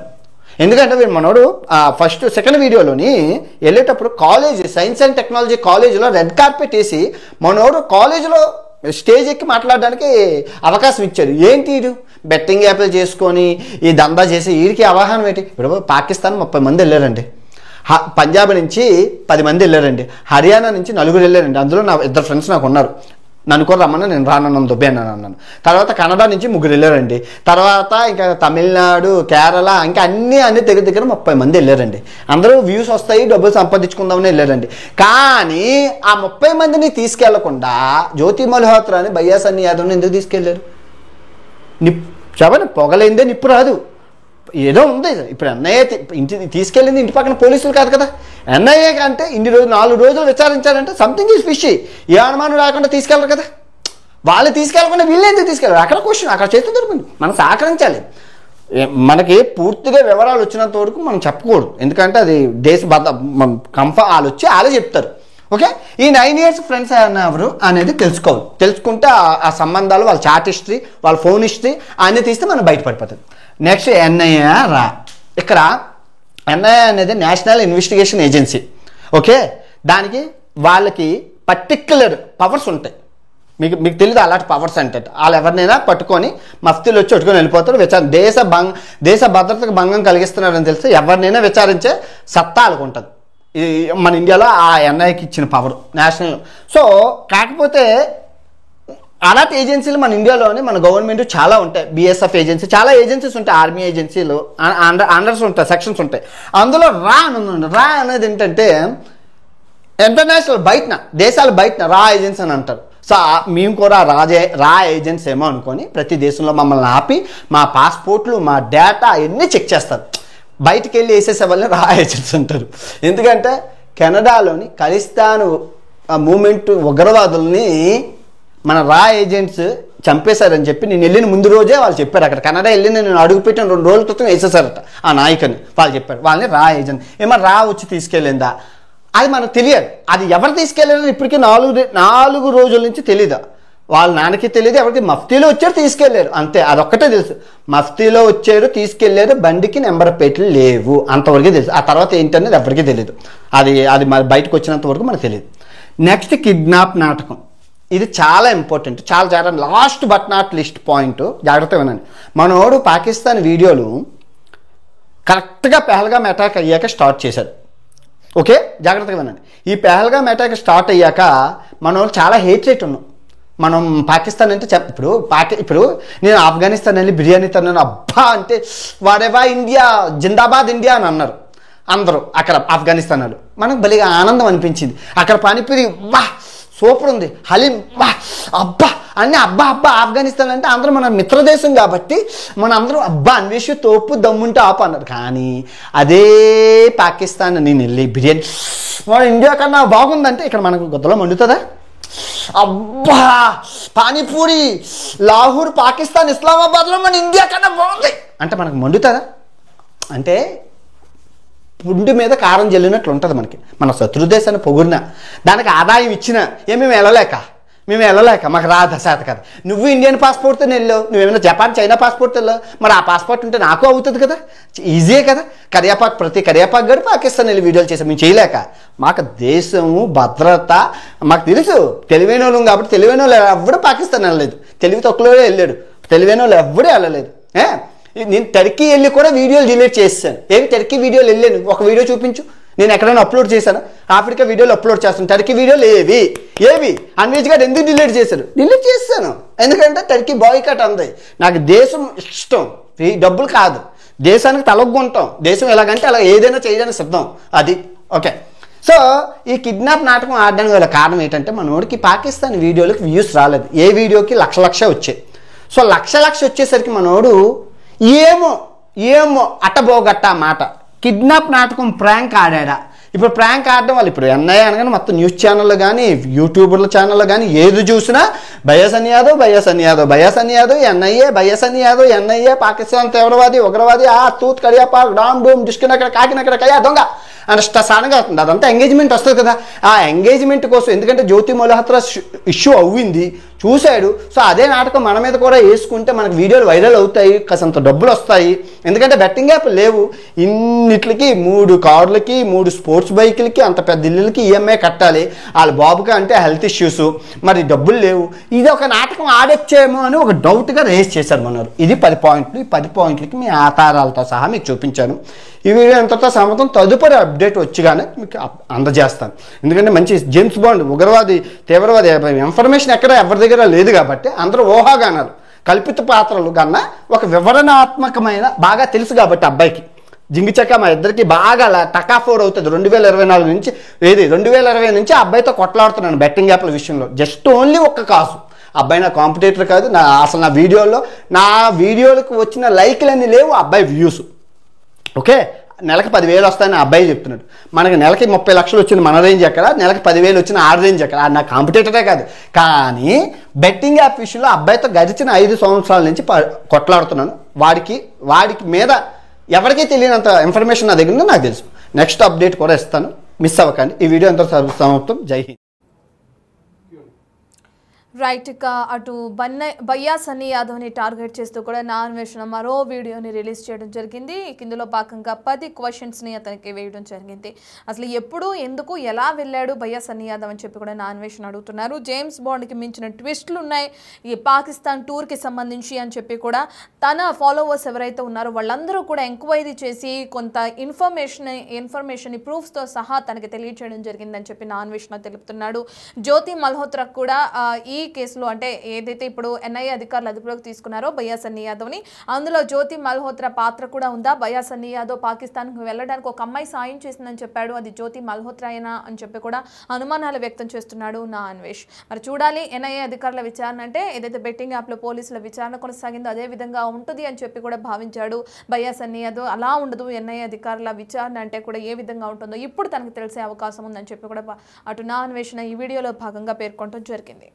ఎందుకంటే మనోడు సెకండ్ వీడియోలోని వెళ్ళేటప్పుడు కాలేజ్, సైన్స్ అండ్ టెక్నాలజీ కాలేజీలో రెడ్ కార్పెట్ వేసి మనోడు కాలేజీలో స్టేజ్ ఎక్కి మాట్లాడడానికి అవకాశం ఇచ్చారు. ఏంటి ఇది? బెట్టింగ్ యాప్లు చేసుకొని ఈ దందా చేసి వీడికి అవగాహన ఏంటి? ఇప్పుడు పాకిస్తాన్ 30 మంది వెళ్ళారండి, పంజాబ్ నుంచి 10 మంది వెళ్ళారండి, హర్యానా నుంచి 4 వెళ్ళారండి. అందులో నా 2 ఫ్రెండ్స్ నాకు ఉన్నారు. నన్ను కూడా రమ్మన్నా నేను రానన్నాను, దుబ్బే అన్నాను. తర్వాత కన్నడ నుంచి 3 వెళ్ళారండి. తర్వాత ఇంకా తమిళనాడు, కేరళ, ఇంకా అన్ని దగ్గర 30 మంది వెళ్ళారండి. అందరూ వ్యూస్ వస్తాయి, డబ్బులు సంపాదించుకుందామని వెళ్ళారండి. కానీ ఆ 30 మందిని తీసుకెళ్లకుండా జ్యోతి మల్హోత్రాని, బయ్యా సన్నీ యాదవ్ని ఎందుకు తీసుకెళ్లారు? చెప్పండి, పొగలైందే నిప్పు రాదు, ఏదో ఉంది. ఇప్పుడు ఎన్ఐఏ తీసుకెళ్ళింది ఇంటి పక్కన పోలీసులు కాదు కదా. ఎన్ఐఏ అంటే 4 రోజులు విచారించారంటే సంథింగ్ ఈజ్ ఫిషీ. ఏ అనుమానం రాకుండా తీసుకెళ్ళరు కదా. వాళ్ళు తీసుకెళ్ళకుండా వీళ్ళు ఎందుకు తీసుకెళ్ళారు? అక్కడ క్వశ్చన్, అక్కడ చేతి దొరికింది. మనం సహకరించాలి. మనకి పూర్తిగా వివరాలు వచ్చినంత వరకు మనం చెప్పకూడదు, ఎందుకంటే అది దేశ వాళ్ళు వచ్చి వాళ్ళే చెప్తారు. ఓకే, ఈ 9 years ఫ్రెండ్స్ ఎవరు అనేది తెలుసుకోవాలి. తెలుసుకుంటే ఆ సంబంధాలు, వాళ్ళ చాట్ హిస్టరీ, వాళ్ళ ఫోన్ హిస్టరీ అన్నీ తీస్తే మనం బయటపడిపోతుంది. నెక్స్ట్ ఎన్ఐఏ ఇక్కడ ఎన్ఐఏ అనేది నేషనల్ ఇన్వెస్టిగేషన్ ఏజెన్సీ. ఓకే, దానికి వాళ్ళకి పర్టిక్యులర్ పవర్స్ ఉంటాయి. మీకు తెలియదు అలాంటి పవర్స్ అంటే. వాళ్ళు ఎవరినైనా పట్టుకొని మఫ్తీలు వచ్చి పట్టుకొని వెళ్ళిపోతారు. దేశ భద్రతకు భంగం కలిగిస్తున్నారని తెలిస్తే ఎవరినైనా విచారించే సత్తా వాళ్ళకు ఉంటుంది. మన ఇండియాలో ఆ ఎన్ఐకి ఇచ్చిన పవర్ నేషనల్. సో కాకపోతే అలాంటి ఏజెన్సీలు మన ఇండియాలోని మన గవర్నమెంట్ చాలా ఉంటాయి. బిఎస్ఎఫ్ ఏజెన్సీ, చాలా ఏజెన్సీస్ ఉంటాయి. ఆర్మీ ఏజెన్సీలు అండర్స్ ఉంటాయి, సెక్షన్స్ ఉంటాయి. అందులో రా అనేది ఏంటంటే ఇంటర్నేషనల్ బయటన, దేశాలు బయటన రా ఏజెన్సీ అని అంటారు. సో మేము కూడా రా ఏజెన్సీ ఏమో అనుకొని ప్రతి దేశంలో మమ్మల్ని ఆపి మా పాస్పోర్ట్లు, మా డేటా అవన్నీ చెక్ చేస్తారు. బయటికి వెళ్ళి వేసేసే వాళ్ళని రా ఏజెన్సీ అంటారు. ఎందుకంటే కెనడాలోని ఖలిస్తాన్ మూమెంట్ ఉగ్రవాదుల్ని మన రా ఏజెంట్స్ చంపేశారని చెప్పి నేను వెళ్ళిన ముందు రోజే వాళ్ళు చెప్పారు. అక్కడ కెనడా వెళ్ళి నేను అడుగుపెట్టిన 2 రోజుల క్రితం వేసేసారట ఆ నాయకుని. వాళ్ళు చెప్పారు వాళ్ళని రా ఏజెంట్. ఏమో రా వచ్చి తీసుకెళ్ళిందా అది మనకు తెలియదు. అది ఎవరు తీసుకెళ్ళారని ఇప్పటికీ 4 రోజుల నుంచి తెలీదు. వాళ్ళ నాన్నకి తెలియదు, ఎవరికి మఫ్తీలో వచ్చారు తీసుకెళ్లారు, అంతే. అదొక్కటే తెలుసు, మఫ్తీలో వచ్చారు తీసుకెళ్లారు, బండికి నెంబర్ ప్లేట్లు లేవు, అంతవరకే తెలుసు. ఆ తర్వాత ఏంటనేది ఎవరికీ తెలియదు. అది బయటకు వచ్చినంత వరకు మనకు తెలియదు. నెక్స్ట్ కిడ్నాప్ నాటకం. ఇది చాలా ఇంపార్టెంట్, చాలా last but not list point. జాగ్రత్తగా వినండి. మనోడు పాకిస్తాన్ వీడియోలు కరెక్ట్గా పెహల్గామ్ అటాక్ అయ్యాక స్టార్ట్ చేశారు. ఓకే, జాగ్రత్తగా వినండి. ఈ పెహల్గామ్ అటాక్ స్టార్ట్ అయ్యాక మనోళ్ళు చాలా హేట్ రేట్ ఉన్నాం. మనం పాకిస్తాన్ అంటే ఇప్పుడు నేను ఆఫ్ఘనిస్తాన్ వెళ్ళి బిర్యానీ తిన్నాను, అబ్బా అంటే వారెవా ఇండియా, జిందాబాద్ ఇండియా అని అన్నారు అందరూ అక్కడ ఆఫ్ఘనిస్తాన్ వాళ్ళు. మనకు భలేగా ఆనందం అనిపించింది. అక్కడ పానీపూరి వా సూపర్ ఉంది, హలీం వా అబ్బా అన్నీ అబ్బా ఆఫ్ఘనిస్తాన్ అంటే అందరూ మన మిత్రదేశం కాబట్టి మన అందరూ అబ్బా అన్వేషి తోపు దమ్ముంటే ఆపు అన్నారు. కానీ అదే పాకిస్తాన్ నేను వెళ్ళి బిర్యానీ మన ఇండియా కన్నా బాగుందంటే ఇక్కడ మనకు గొద్దలో మండుతుందా? అబ్బా పానీపూరి లాహోర్ పాకిస్తాన్ ఇస్లామాబాద్లో మన ఇండియా కన్నా బాగుంది అంటే మనకు మండుతుందా? అంటే పుండి మీద కారం జల్లినట్లు ఉంటుంది మనకి. మన శత్రుదేశాన్ని పొగిడినా దానికి ఆదాయం ఇచ్చినా మేము వెళ్ళలేక మాకు రాదు శాత కదా. నువ్వు ఇండియన్ పాస్పోర్ట్తో వెళ్ళావు, నువ్వేమైనా జపాన్ చైనా పాస్పోర్ట్ వెళ్ళావు, మరి ఆ పాస్పోర్ట్ ఉంటే నాకు అవుతుంది కదా, ఈజీయే కదా. ప్రతి కరియాపాకు గడి పాకిస్తాన్ వెళ్ళి వీడియోలు చేసాం, మేము చేయలేక. మాకు దేశము భద్రత మాకు తెలుసు, తెలివైన వాళ్ళం కాబట్టి. తెలివైన వాళ్ళు ఎవడు పాకిస్తాన్ వెళ్ళలేదు, తెలివి తక్కువలో వెళ్ళాడు. తెలివైన వాళ్ళు ఎవడూ వెళ్ళలేదు. నేను టర్కీ వెళ్ళి కూడా వీడియోలు డిలీట్ చేస్తాను. టర్కీ వీడియోలు వెళ్ళాను, ఒక వీడియో చూపించు. నేను ఎక్కడైనా అప్లోడ్ చేశాను, ఆఫ్రికా వీడియోలు అప్లోడ్ చేస్తాను. టర్కీ వీడియోలు ఏవి అన్వేష్ గారు ఎందుకు డిలీట్ చేశారు? డిలీట్ చేస్తాను, ఎందుకంటే టర్కీ బాయ్కాట్ అంది. నాకు దేశం ఇష్టం, డబ్బులు కాదు. దేశానికి తలొగ్గుంటాం, దేశం ఎలాగంటే అలా ఏదైనా చేయడానికి సిద్ధం. అది ఓకే. సో ఈ కిడ్నాప్ నాటకం ఆడడానికి గల కారణం ఏంటంటే మనోడికి పాకిస్తాన్ వీడియోలకు వ్యూస్ రాలేదు. ఏ వీడియోకి లక్ష వచ్చాయి. సో లక్ష వచ్చేసరికి మనోడు ఏమో అట్టబోగట్ట మాట కిడ్నాప్ నాటకం ప్రాంక్ ఆడా. ఇప్పుడు ప్రాంక్ ఆడడం వల్ల ఇప్పుడు ఎన్ఐఏ అనగానే మొత్తం న్యూస్ ఛానళ్ళు కానీ యూట్యూబర్ల ఛానళ్ళు కానీ ఏది చూసినా బయాసన్ యాదవ్ ఎన్ఐఏ పాకిస్తాన్ తీవ్రవాది ఉగ్రవాది తూత్ కడియాపాక్ డామ్ డూమ్ డిస్కినక్కడ కాకినక్కడ కయ్యా దొంగ అని సానంగా అవుతుంది. అదంతా ఎంగేజ్మెంట్ వస్తుంది కదా. ఆ ఎంగేజ్మెంట్ కోసం ఎందుకంటే జ్యోతి మల్హోత్రా ఇష్యూ అవ్వింది, చూశాడు. సో అదే నాటకం మన మీద కూడా వేసుకుంటే మనకు వీడియోలు వైరల్ అవుతాయి, కాసంత డబ్బులు వస్తాయి. ఎందుకంటే బెట్టింగ్ యాప్ లేవు, ఇన్నిట్లకి 3 కార్లకి 3 స్పోర్ట్స్ బైకులకి అంత పెద్ద ఇల్లులకి ఈఎంఐ కట్టాలి. వాళ్ళ బాబుగా అంటే హెల్త్ ఇష్యూస్, మరి డబ్బులు లేవు. ఇది ఒక నాటకం ఆడొచ్చేమో అని ఒక డౌట్గా రేస్ చేశారు మనోరు. ఇది 10 పాయింట్లు. ఈ 10 పాయింట్లకి మీ ఆధారాలతో సహా మీకు చూపించాను. ఈ వీడియో ఎంతతో సమతం తదుపరి అప్డేట్ వచ్చి మీకు అందజేస్తాను. ఎందుకంటే మంచి జేమ్స్ బాండ్ ఉగ్రవాది తీవ్రవాది ఇన్ఫర్మేషన్ ఎక్కడ ఎవరి దగ్గర లేదు కాబట్టి అందరూ ఊహాగానాలు కల్పిత పాత్రలు కన్నా ఒక వివరణాత్మకమైన బాగా తెలుసు కాబట్టి అబ్బాయికి జింగిచక్క మా ఇద్దరికి బాగా టకాఫోర్ అవుతుంది. 2024 నుంచి 2020 నుంచి ఆ అబ్బాయితో కొట్లాడుతున్నాను బెట్టింగ్ యాప్ల విషయంలో. జస్ట్ ఓన్లీ ఒక్క కాసు. అబ్బాయి నా కాంపిటేటర్ కాదు. అసలు నా వీడియోలకు వచ్చిన లైక్లన్నీ లేవు, అబ్బాయి వ్యూస్. ఓకే, నెలకు 10,000 వస్తాయని అబ్బాయి చెప్తున్నాడు. మనకి నెలకి 30 లక్షలు వచ్చింది మన రేంజ్ ఎక్కడ, నెలకి 10,000 వచ్చిన ఆ రేంజ్ ఎక్కడ. నా కాంపిటేటరే కాదు. కానీ బెట్టింగ్ యాప్ విషయంలో అబ్బాయితో గడిచిన 5 సంవత్సరాల నుంచి కొట్లాడుతున్నాను. వాడికి మీద ఎవరికీ తెలియనంత ఇన్ఫర్మేషన్ నా దగ్గర ఉందో నాకు తెలుసు. నెక్స్ట్ అప్డేట్ కూడా ఇస్తాను, మిస్ అవ్వకండి. ఈ వీడియో ఎంత సమాప్తం. జై హింద్. రైట్, ఇక అటు బయ్యా సన్నీ యాదవ్ని టార్గెట్ చేస్తూ కూడా నా అన్వేషణ మరో వీడియోని రిలీజ్ చేయడం జరిగింది. ఇందులో భాగంగా 10 క్వశ్చన్స్ని అతనికి వేయడం జరిగింది. అసలు ఎప్పుడు ఎందుకు ఎలా వెళ్ళాడు బయ్యా సన్నీ యాదవ్ అని చెప్పి కూడా నా అన్వేషణ అడుగుతున్నారు. జేమ్స్ బాండ్కి మించిన ట్విస్టులు ఉన్నాయి ఈ పాకిస్తాన్ టూర్కి సంబంధించి అని చెప్పి కూడా తన ఫాలోవర్స్ ఎవరైతే ఉన్నారో వాళ్ళందరూ కూడా ఎంక్వైరీ చేసి కొంత ఇన్ఫర్మేషన్ ప్రూఫ్స్తో సహా తనకి తెలియచేయడం జరిగిందని చెప్పి నా అన్వేషణ తెలుపుతున్నాడు. జ్యోతి మల్హోత్రా కూడా ఈ కేసులో అంటే ఏదైతే ఇప్పుడు ఎన్ఐఏ అధికారులు అదుపులోకి తీసుకున్నారో బయ్యా సన్నీ యాదవ్ని, అందులో జ్యోతి మల్హోత్రా పాత్ర కూడా ఉందా? బయ్యా సన్నీ యాదవ్ పాకిస్తాన్కి వెళ్ళడానికి ఒక అమ్మాయి సాయం చేసిందని చెప్పాడు, అది జ్యోతి మల్హోత్రాయేనా అని చెప్పి కూడా అనుమానాలు వ్యక్తం చేస్తున్నాడు నా అన్వేష్. మరి చూడాలి, ఎన్ఐఏ అధికారుల విచారణ అంటే ఏదైతే బెట్టింగ్ యాప్లో పోలీసుల విచారణ కొనసాగిందో అదే విధంగా ఉంటుంది అని చెప్పి కూడా భావించాడు బయ్యా సన్నీ యాదవ్. అలా ఉండదు, ఎన్ఐఏ అధికారుల విచారణ అంటే కూడా ఏ విధంగా ఉంటుందో ఇప్పుడు తనకు తెలిసే అవకాశం ఉందని చెప్పి కూడా అటు నా అన్వేషణ ఈ వీడియోలో భాగంగా పేర్కొనడం జరిగింది.